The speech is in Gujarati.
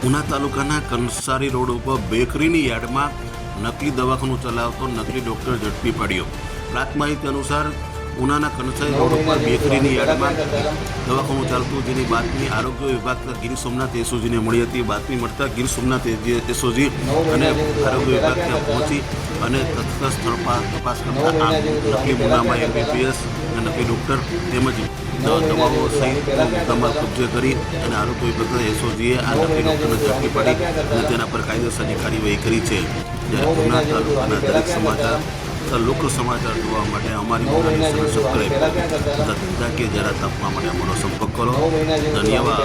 ઉના તાલુકાના કંસારી રોડ ઉપર બેકરીની યાર્ડમાં નકલી દવાખાનું ચલાવતો નકલી ડૉક્ટર ઝડપી પડ્યો। પ્રાપ્ત માહિતી અનુસાર ઉનાના કંસારી રોડ ઉપર બેકરીની યાર્ડમાં દવાખાનું ચાલતું, જેની બાતમી આરોગ્ય વિભાગના ગીર સોમનાથ એસઓજીને મળી હતી। બાતમી મળતા ગીર સોમનાથ એસઓજી અને આરોગ્ય વિભાગ ત્યાં પહોંચી અને તત્કાળ સ્થળ પર તપાસ કરતા આ નકલી મુનામાં MBBS અને નકલી ડૉક્ટર તેમજ દવાઓ સહિત મુદ્દામાલ કબજે કરી અને આરોગ્ય વિભાગના એસઓજીએ આ નકલી ડૉક્ટરને ઝડપી પાડી અને તેના પર કાયદેસરની કાર્યવાહી કરી છે। જ્યારે ઉના તાલુકાના દરેક સમાચાર લોકલ સમાચાર જોવા માટે અમારી ચેનલને સબસ્ક્રાઈબ કરો તથા ધંધાકીય જાહેરાત આપવા માટે અમારો સંપર્ક કરો। ધન્યવાદ।